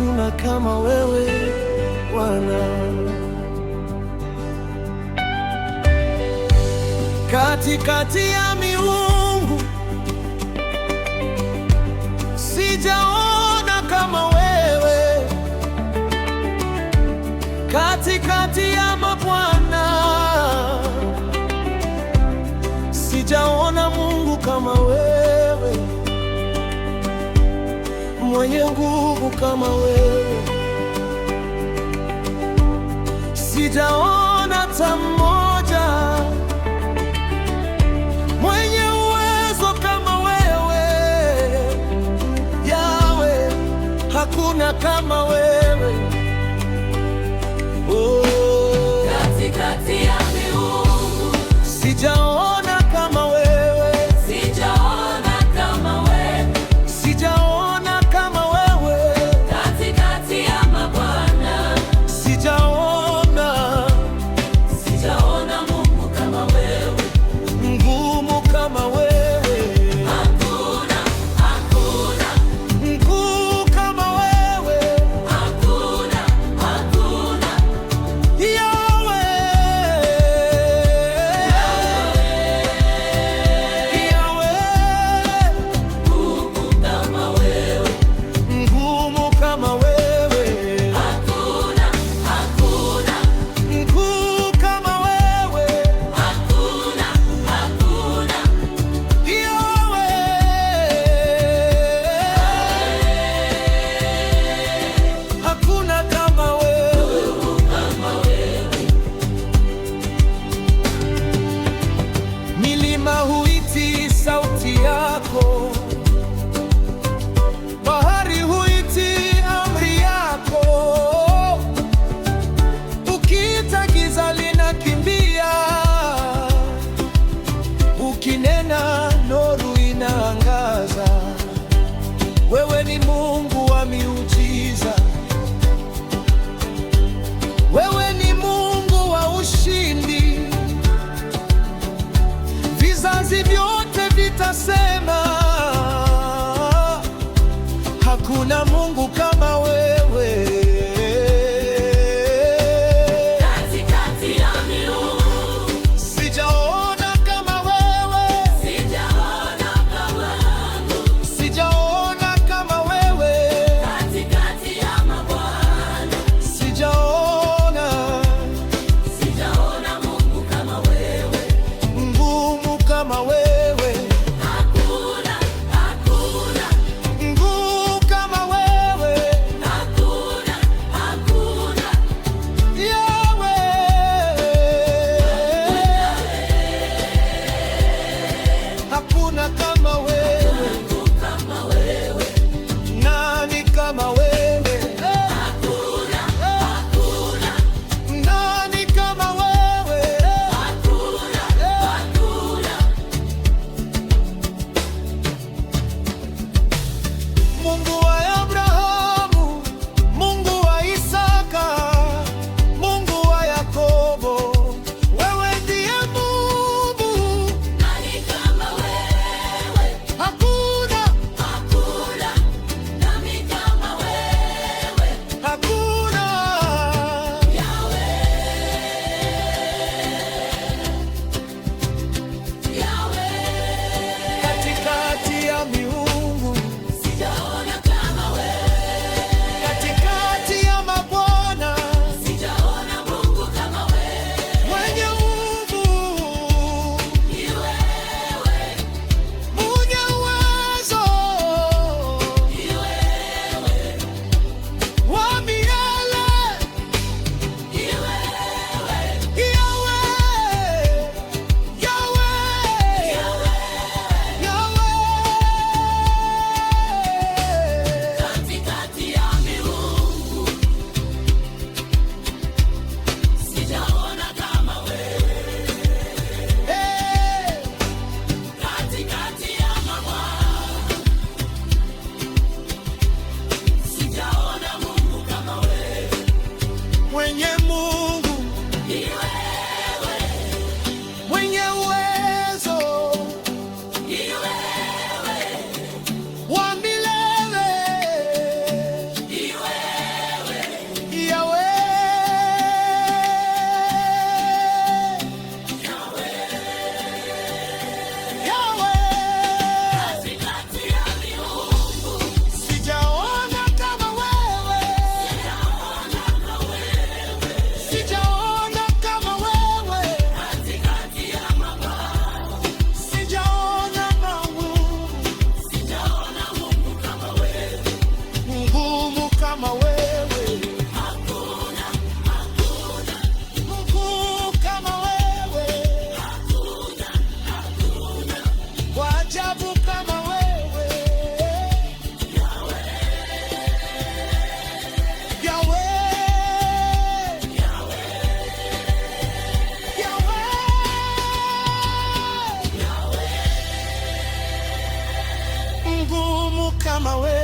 hakuna kama wewe Bwana. Katikati ya miungu sijaona kama wewe, katikati ya mabwana sijaona Mungu kama wewe, mwenye nguvu kama wewe, sijaona hata mmoja, mwenye uwezo kama wewe Yawe, hakuna kama wewe. Oh, katikati ya miungu sijaona kama wewe, sijaona kama wewe, sijaona kama wewe, katikati ya mabwana sijaona Mungu kama wewe, ngumu kama wewe, hakuna mkuu kama wewe, hakuna Yawe, Yawe, Mungu kama wewe, ngumu kama wewe, hakuna mkuu kama wewe, hakuna Yawe, hakuna kama wewe. kama wewe, Milima huiti sauti yako, bahari huiti amri yako. Ukiita giza linakimbia, ukinena nuru inaangaza. Wewe ni Mungu wa miujiza, wewe ni Mungu wa ushindi. Vizazi vyote vitasema hakuna Mungu kama wewe. katikati ya miungu Sijaona kama wewe, sijaona kama Mungu, sijaona kama wewe, katikati ya mabwana sijaona Mungu kama wewe, ngumu kama wewe, hakuna ngumu kama wewe, hakuna Yawe, hakuna kama wewe. Mungu kama wewe, Nani kama wewe? Nani kama wewe? hakuna kama wewe.